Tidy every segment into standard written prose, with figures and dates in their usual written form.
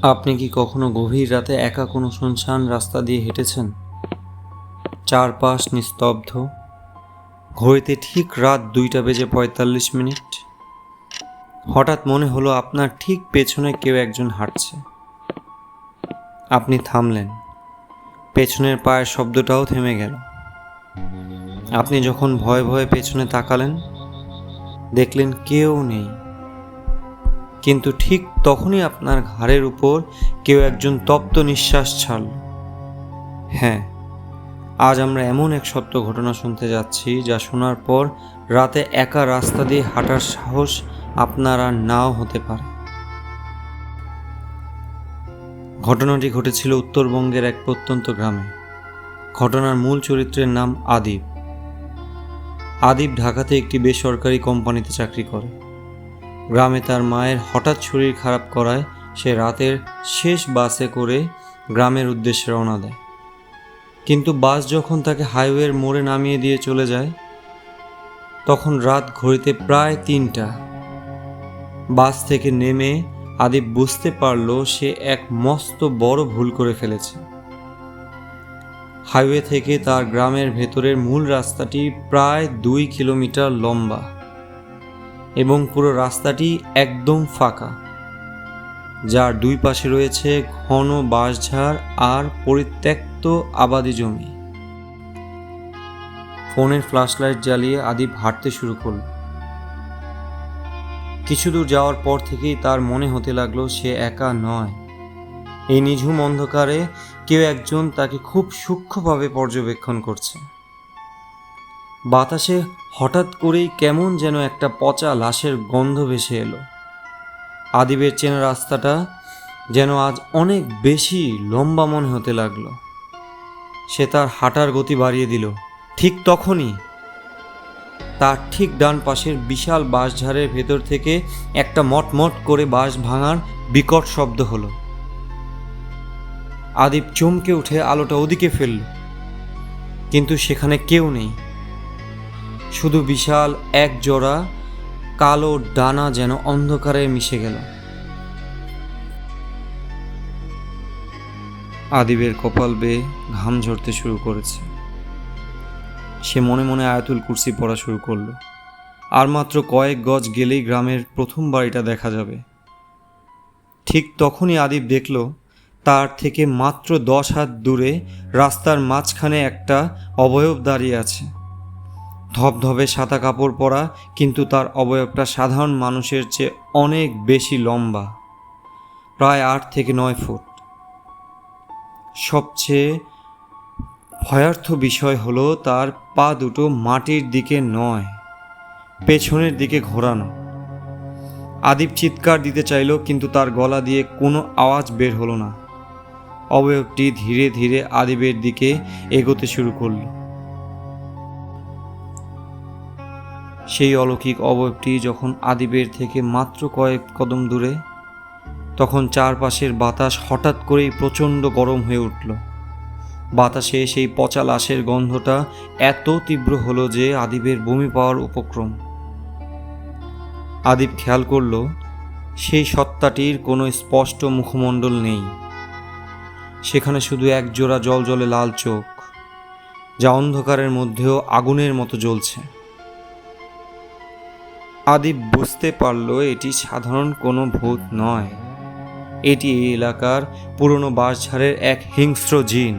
আপনি কি কখনো গভীর রাতে একা কোনো শুনশান রাস্তা দিয়ে হেঁটেছেন? চারপাশ নিস্তব্ধ, ঘড়িতে ঠিক রাত 2:45। হঠাৎ মনে হলো আপনার ঠিক পেছনে কেউ একজন হাঁটছে। আপনি থামলেন, পেছনের পায়ের শব্দটাও থেমে গেল। আপনি যখন ভয়ে ভয়ে পেছনে তাকালেন, দেখলেন কেউ নেই। কিন্তু ঠিক তখনই আপনার ঘাড়ের উপর কেউ একজন তপ্ত নিঃশ্বাস ছাড়ল। হ্যাঁ, আজ আমরা এমন এক সত্য ঘটনা শুনতে যাচ্ছি যা শোনার পর রাতে একা রাস্তা দিয়ে হাঁটার সাহস আপনার আর নাও হতে পারে। ঘটনাটি ঘটেছিল উত্তরবঙ্গের এক প্রত্যন্ত গ্রামে। ঘটনার মূল চরিত্রের নাম আদিব। আদিব ঢাকাতে একটি বেসরকারি কোম্পানিতে চাকরি করে। গ্রামে তার মায়ের হঠাৎ শরীর খারাপ করায় সে রাতের শেষ বাসে করে গ্রামের উদ্দেশ্যে রওনা দেয়। কিন্তু বাস যখন তাকে হাইওয়ের মোড়ে নামিয়ে দিয়ে চলে যায়, তখন রাত ঘড়িতে প্রায় 3টা। বাস থেকে নেমে আদিব বুঝতে পারল সে এক মস্ত বড় ভুল করে ফেলেছে। হাইওয়ে থেকে তার গ্রামের ভেতরের মূল রাস্তাটি প্রায় 2 কিলোমিটার লম্বা এবং পুরো রাস্তাটি একদম ফাঁকা, যার দুই পাশে রয়েছে ঘন বাঁশঝাড় আর পরিত্যক্ত আবাদি জমি। ফোনের ফ্ল্যাশলাইট জ্বালিয়ে আদিব হাঁটতে শুরু করল। কিছু দূর যাওয়ার পর থেকেই তার মনে হতে লাগলো সে একা নয়। এই নিঝুম অন্ধকারে কেউ একজন তাকে খুব সূক্ষ্মভাবে পর্যবেক্ষণ করছে। বাতাসে হঠাৎ করেই কেমন যেন একটা পচা লাশের গন্ধ ভেসে এলো। আদিবের চেনা রাস্তাটা যেন আজ অনেক বেশি লম্বা মনে হতে লাগলো। সে তার হাঁটার গতি বাড়িয়ে দিল। ঠিক তখনই তার ঠিক ডান পাশের বিশাল বাঁশঝাড়ের ভেতর থেকে একটা মটমট করে বাঁশ ভাঙার বিকট শব্দ হলো। আদিব চমকে উঠে আলোটা ওদিকে ফেলল, কিন্তু সেখানে কেউ নেই। শুধু বিশাল এক জোড়া কালো ডানা যেন অন্ধকারে মিশে গেল। আদিবের কপাল বেয়ে ঘাম ঝরতে শুরু করেছে। সে মনে মনে আয়াতুল কুরসি পড়া শুরু করলো। আর মাত্র কয়েক গজ গেলেই গ্রামের প্রথম বাড়িটা দেখা যাবে। ঠিক তখনই আদিব দেখল তার থেকে মাত্র 10 হাত দূরে রাস্তার মাঝখানে একটা অবয়ব দাঁড়িয়ে আছে। ধবধবে সাদা কাপড় পরা, কিন্তু তার অবয়বটা সাধারণ মানুষের চেয়ে অনেক বেশি লম্বা, প্রায় 8 থেকে 9 ফুট। সবচেয়ে ভয়ার্থ বিষয় হলো তার পা দুটো মাটির দিকে নয়, পেছনের দিকে ঘোরানো। আদিব চিৎকার দিতে চাইল, কিন্তু তার গলা দিয়ে কোনো আওয়াজ বের হলো না। অবয়বটি ধীরে ধীরে আদিবের দিকে এগোতে শুরু করল। সেই অলৌকিক অবয়বটি যখন আদিবের থেকে মাত্র কয়েক কদম দূরে, তখন চারপাশের বাতাস হঠাৎ করেই প্রচণ্ড গরম হয়ে উঠল। বাতাসে সেই পচা লাশের গন্ধটা এত তীব্র হলো যে আদিবের বমি পাওয়ার উপক্রম। আদিব খেয়াল করল সেই সত্তাটির কোনো স্পষ্ট মুখমণ্ডল নেই। সেখানে শুধু এক জোড়া জ্বলজ্বলে লাল চোখ, যা অন্ধকারের মধ্যেও আগুনের মতো জ্বলছে। আদিব বুঝতে পারল এটি সাধারণ কোনো ভূত নয়, এটি এই এলাকার পুরনো বাঁশঝাড়ের এক হিংস্র জিন,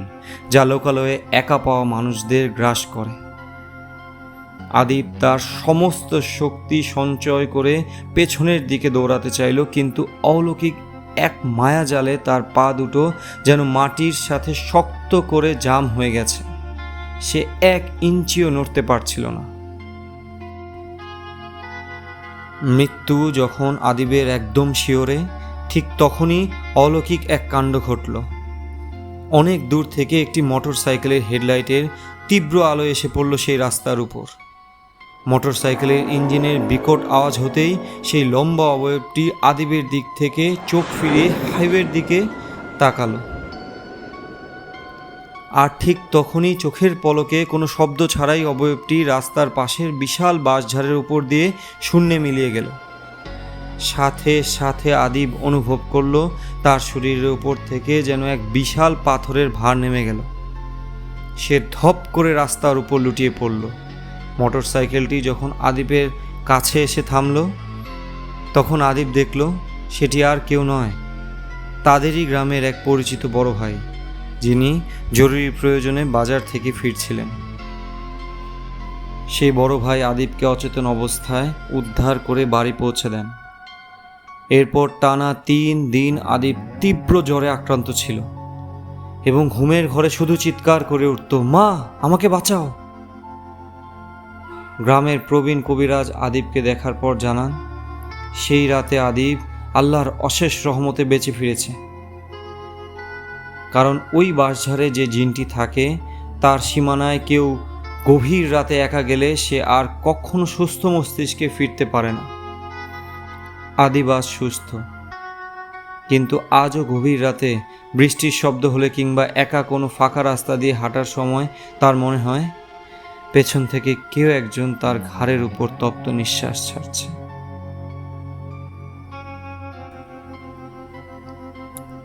যা লোকালয়ে একা পাওয়া মানুষদের গ্রাস করে। আদিব তার সমস্ত শক্তি সঞ্চয় করে পেছনের দিকে দৌড়াতে চাইল, কিন্তু অলৌকিক এক মায়াজালে তার পা দুটো যেন মাটির সাথে শক্ত করে জাম হয়ে গেছে। সে 1 ইঞ্চিও নড়তে পারছিল না। মৃত্যু যখন আদিবের একদম শিওরে, ঠিক তখনই অলৌকিক এক কাণ্ড ঘটল। অনেক দূর থেকে একটি মোটর সাইকেলের হেডলাইটের তীব্র আলো এসে পড়ল সেই রাস্তার উপর। মোটর সাইকেলের ইঞ্জিনের বিকট আওয়াজ হতেই সেই লম্বা অবয়বটি আদিবের দিক থেকে চোখ ফিরিয়ে হাইওয়ের দিকে তাকালো। আর ঠিক তখনই চোখের পলকে কোনো শব্দ ছাড়াই অবয়বটি রাস্তার পাশের বিশাল বাঁশঝাড়ের উপর দিয়ে শূন্যে মিলিয়ে গেল। সাথে সাথে আদিব অনুভব করলো তার শরীরের উপর থেকে যেন এক বিশাল পাথরের ভার নেমে গেল। সে ধপ করে রাস্তার উপর লুটিয়ে পড়ল। মোটরসাইকেলটি যখন আদিবের কাছে এসে থামল, তখন আদিব দেখল সেটি আর কেউ নয়, তাদেরই গ্রামের এক পরিচিত বড় ভাই, যিনি জরুরি প্রয়োজনে বাজার থেকে ফিরছিলেন। সেই বড় ভাই আদিবকে অচেতন অবস্থায় উদ্ধার করে বাড়ি পৌঁছে দেন। এরপর টানা 3 দিন আদিব তীব্র জ্বরে আক্রান্ত ছিল এবং ঘুমের ঘরে শুধু চিৎকার করে উঠত, মা, আমাকে বাঁচাও। গ্রামের প্রবীণ কবিরাজ আদিবকে দেখার পর জানান, সেই রাতে আদিব আল্লাহর অশেষ রহমতে বেঁচে ফিরেছে। কারণ ওই বাঁশঝাড়ে যে জিনটি থাকে, তার সীমানায় কেউ গভীর রাতে একা গেলে সে আর কখনো সুস্থ মস্তিষ্কে ফিরতে পারে না। আদিব আজ সুস্থ, কিন্তু আজও গভীর রাতে বৃষ্টির শব্দ হলে কিংবা একা কোনো ফাঁকা রাস্তা দিয়ে হাঁটার সময় তার মনে হয় পেছন থেকে কেউ একজন তার ঘাড়ের উপর তপ্ত নিঃশ্বাস ছাড়ছে।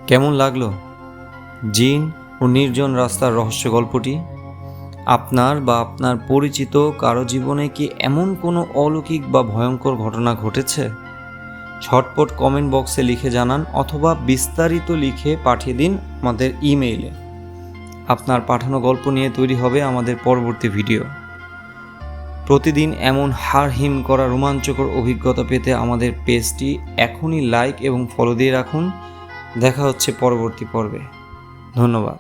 কেমন লাগলো জিন ও নির্জন রাস্তার রহস্য গল্পটি? আপনার বা আপনার পরিচিত কারো জীবনে কি এমন কোনো অলৌকিক বা ভয়ঙ্কর ঘটনা ঘটেছে? ঝটপট কমেন্ট বক্সে লিখে জানান, অথবা বিস্তারিত লিখে পাঠিয়ে দিন আমাদের ইমেইলে। আপনার পাঠানো গল্প নিয়ে তৈরি হবে আমাদের পরবর্তী ভিডিও। প্রতিদিন এমন হাড় হিম করা রোমাঞ্চকর অভিজ্ঞতা পেতে আমাদের পেজটি এখনই লাইক এবং ফলো দিয়ে রাখুন। দেখা হচ্ছে পরবর্তী পর্বে। ধন্যবাদ।